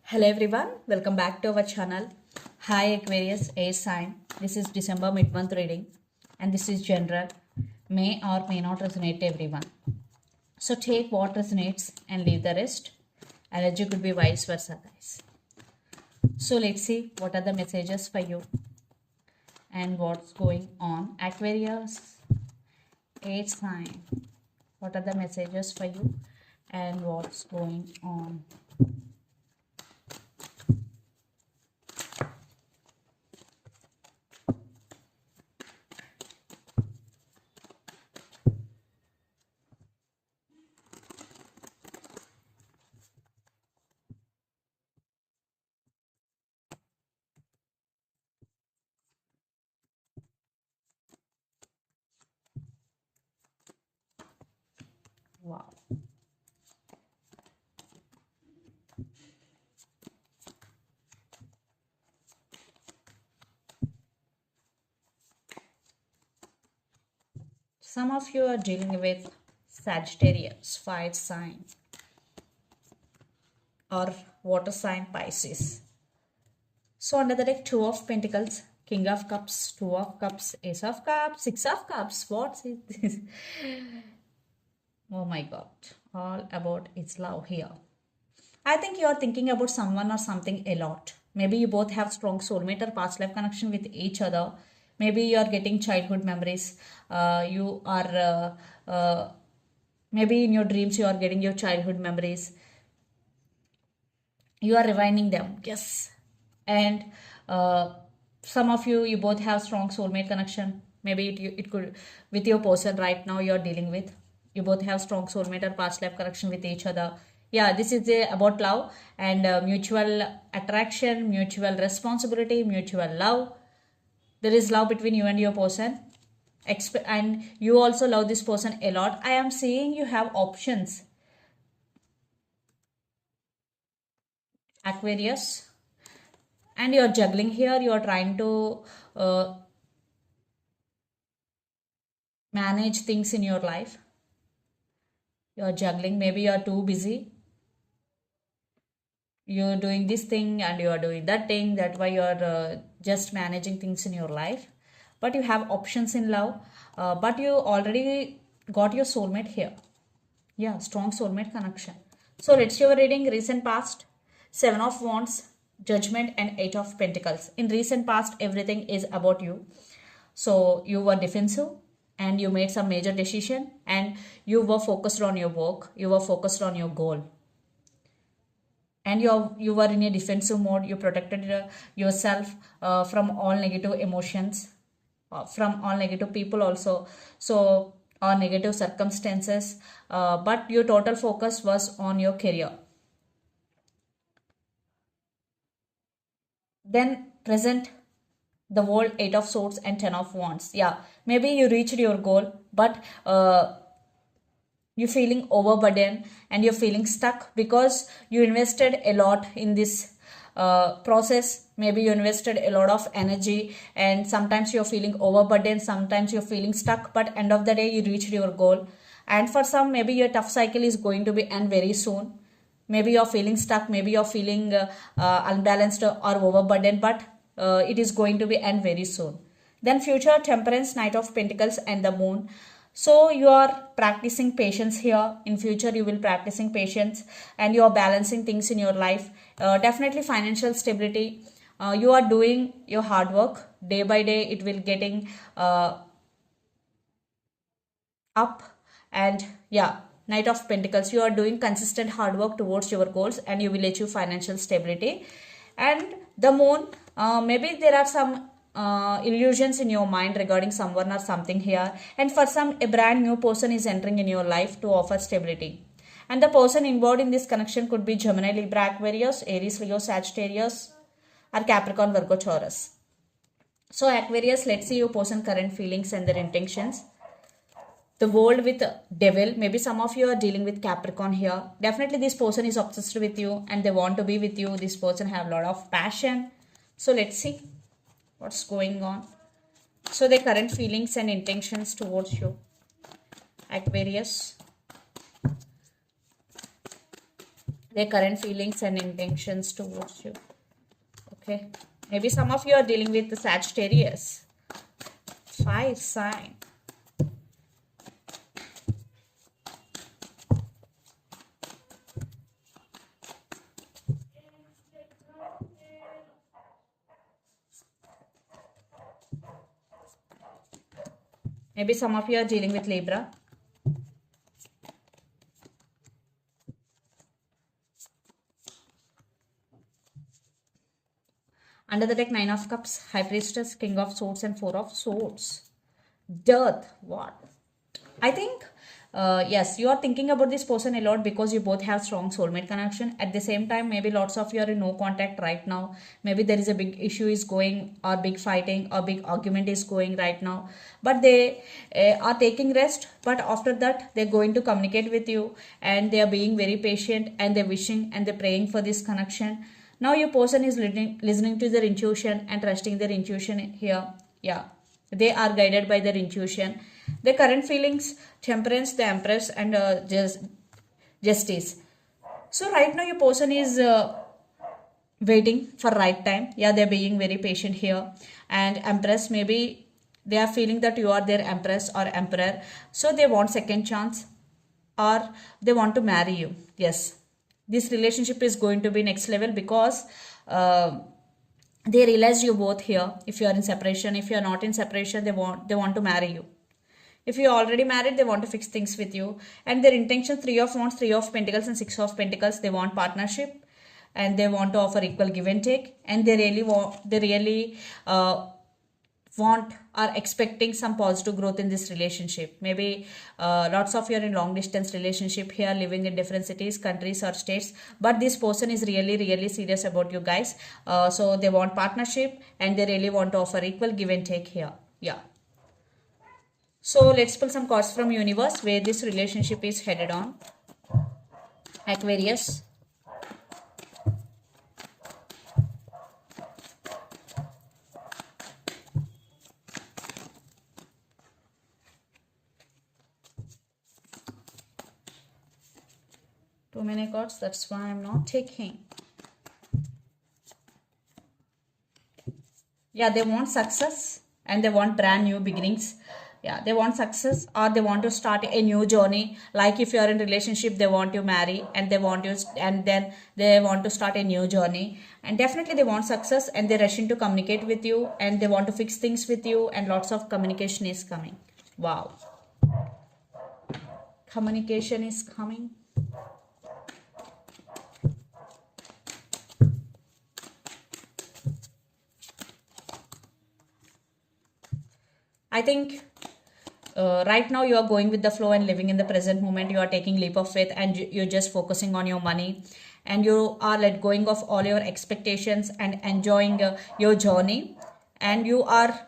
Hello everyone, welcome back to our channel. Hi Aquarius Air sign. This is December mid-month reading and this is general. May or may not resonate to everyone. So take what resonates and leave the rest. Energy could be vice versa, guys. So let's see what are the messages for you and what's going on. Aquarius Air sign. What are the messages for you and what's going on? Wow. Some of you are dealing with Sagittarius, fire sign, or water sign Pisces. So under the deck, Two of Pentacles, King of Cups, Two of Cups, Ace of Cups, Six of Cups. What's this? Oh my God. All about its love here. I think you are thinking about someone or something a lot. Maybe you both have strong soulmate or past life connection with each other. Maybe you are getting childhood memories. You are maybe in your dreams you are getting your childhood memories. You are rewinding them, yes. And some of you both have strong soulmate connection. Maybe it could with your person right now you're dealing with. You both have strong soulmate or past life connection with each other. Yeah, this is about love and mutual attraction, mutual responsibility, mutual love. There is love between you and your person. And you also love this person a lot. I am seeing you have options, Aquarius, and you're juggling here. You're trying to manage things in your life. You're juggling. Maybe you're too busy. You're doing this thing and you're doing that thing. That's why you're just managing things in your life. But you have options in love. But you already got your soulmate here. Yeah, strong soulmate connection. So let's see your reading. Recent past, Seven of Wands, Judgment, and Eight of Pentacles. In recent past, everything is about you. So you were defensive and you made some major decision and you were focused on your work. You were focused on your goal. And you were in a defensive mode. You protected yourself from all negative emotions, from all negative people also. So or negative circumstances, but your total focus was on your career. Then present, the world, Eight of Swords and Ten of Wands. Yeah, maybe you reached your goal, but you're feeling overburdened and you're feeling stuck because you invested a lot in this process. Maybe you invested a lot of energy and sometimes you're feeling overburdened, sometimes you're feeling stuck, but end of the day you reached your goal. And for some, maybe your tough cycle is going to be end very soon. Maybe you're feeling stuck, maybe you're feeling unbalanced or overburdened, but it is going to be end very soon. Then future, Temperance, Knight of Pentacles, and the Moon. So you are practicing patience here. In future, you will practicing patience and you are balancing things in your life. Definitely financial stability. You are doing your hard work day by day. It will getting up. And yeah, Knight of Pentacles, you are doing consistent hard work towards your goals and you will achieve financial stability. And the Moon, maybe there are some illusions in your mind regarding someone or something here, and for some, a brand new person is entering in your life to offer stability. And the person involved in this connection could be Gemini, Libra, Aquarius, Aries, Leo, Sagittarius, or Capricorn, Virgo, Taurus. So Aquarius, let's see your person current feelings and their intentions. The world with Devil. Maybe some of you are dealing with Capricorn here. Definitely this person is obsessed with you and they want to be with you. This person have a lot of passion. So let's see what's going on. So their current feelings and intentions towards you, Aquarius. their current feelings and intentions towards you. Okay, maybe some of you are dealing with the Sagittarius, fire sign. Maybe some of you are dealing with Libra. Under the deck, 9 of Cups, High Priestess, King of Swords and 4 of Swords. Death. What? I think, yes, you are thinking about this person a lot because you both have strong soulmate connection. At the same time, maybe lots of you are in no contact right now. Maybe there is a big issue is going, or big fighting, or big argument is going right now. But they are taking rest. But after that, they're going to communicate with you, and they are being very patient, and they're wishing and they're praying for this connection. Now your person is listening to their intuition and trusting their intuition here. Yeah, they are guided by their intuition. Their current feelings, temperance, the empress, and justice. So right now your person is waiting for right time. Yeah, they're being very patient here. And empress, maybe they are feeling that you are their empress or emperor. So they want second chance, or they want to marry you. Yes, this relationship is going to be next level because they realize you both here. If you are in separation, if you are not in separation, they want to marry you. If you are already married, they want to fix things with you. And their intention, 3 of Wands, 3 of Pentacles and 6 of Pentacles, they want partnership and they want to offer equal give and take. And they really want are expecting some positive growth in this relationship. Maybe lots of you are in long distance relationship here, living in different cities, countries or states, but this person is really serious about you guys. So they want partnership and they really want to offer equal give and take here. Yeah. So let's pull some cards from universe where this relationship is headed on. Aquarius. Too many cards, that's why I'm not taking. Yeah, they want success and they want brand new beginnings. Yeah, they want success or they want to start a new journey. Like if you are in relationship, they want to marry and they want you, and then they want to start a new journey. And definitely they want success and they're rushing to communicate with you and they want to fix things with you, and lots of communication is coming. Wow. Communication is coming. I think right now you are going with the flow and living in the present moment. You are taking leap of faith and you're just focusing on your money, and you are let going of all your expectations and enjoying your journey, and you are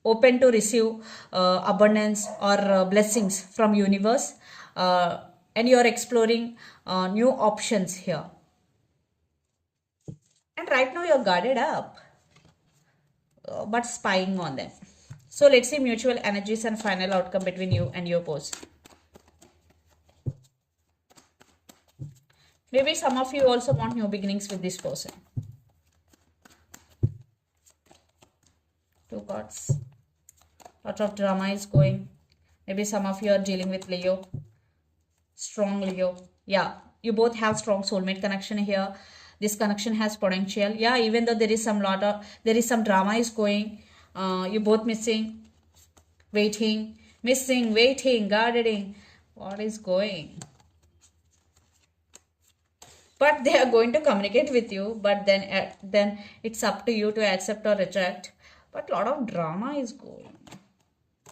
open to receive abundance or blessings from universe, and you are exploring new options here. And right now you're guarded up, but spying on them. So let's see mutual energies and final outcome between you and your person. Maybe some of you also want new beginnings with this person. 2 cards. Lot of drama is going. Maybe some of you are dealing with Leo. Strong Leo. Yeah, you both have strong soulmate connection here. This connection has potential. Yeah, even though there is some drama is going. You both missing, waiting, guarding. What is going? But they are going to communicate with you. But then it's up to you to accept or reject. But a lot of drama is going.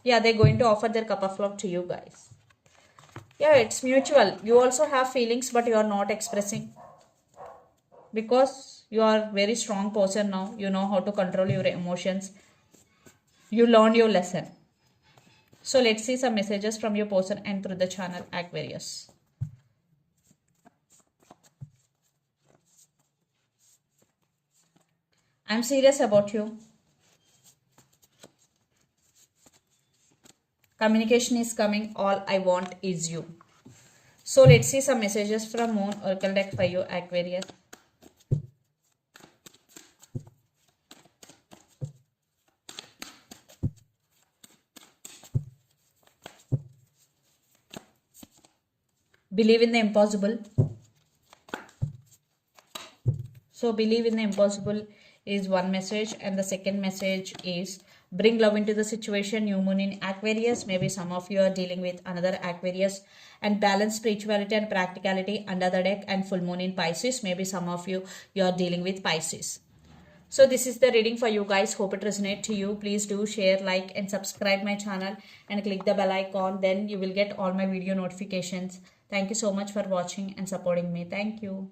Yeah, they're going to offer their cup of love to you guys. Yeah, it's mutual. You also have feelings, but you are not expressing. Because you are very strong person now. You know how to control your emotions. You learned your lesson. So let's see some messages from your person and through the channel Aquarius. I'm serious about you. Communication is coming. All I want is you. So let's see some messages from Moon Oracle deck for you, Aquarius. Believe in the impossible. So believe in the impossible is one message, and the second message is bring love into the situation. New moon in Aquarius. Maybe some of you are dealing with another Aquarius, and balance spirituality and practicality under the deck, and full moon in Pisces. Maybe some of you are dealing with Pisces. So this is the reading for you guys. Hope it resonates to you. Please do share, like and subscribe my channel and click the bell icon. Then you will get all my video notifications. Thank you so much for watching and supporting me. Thank you.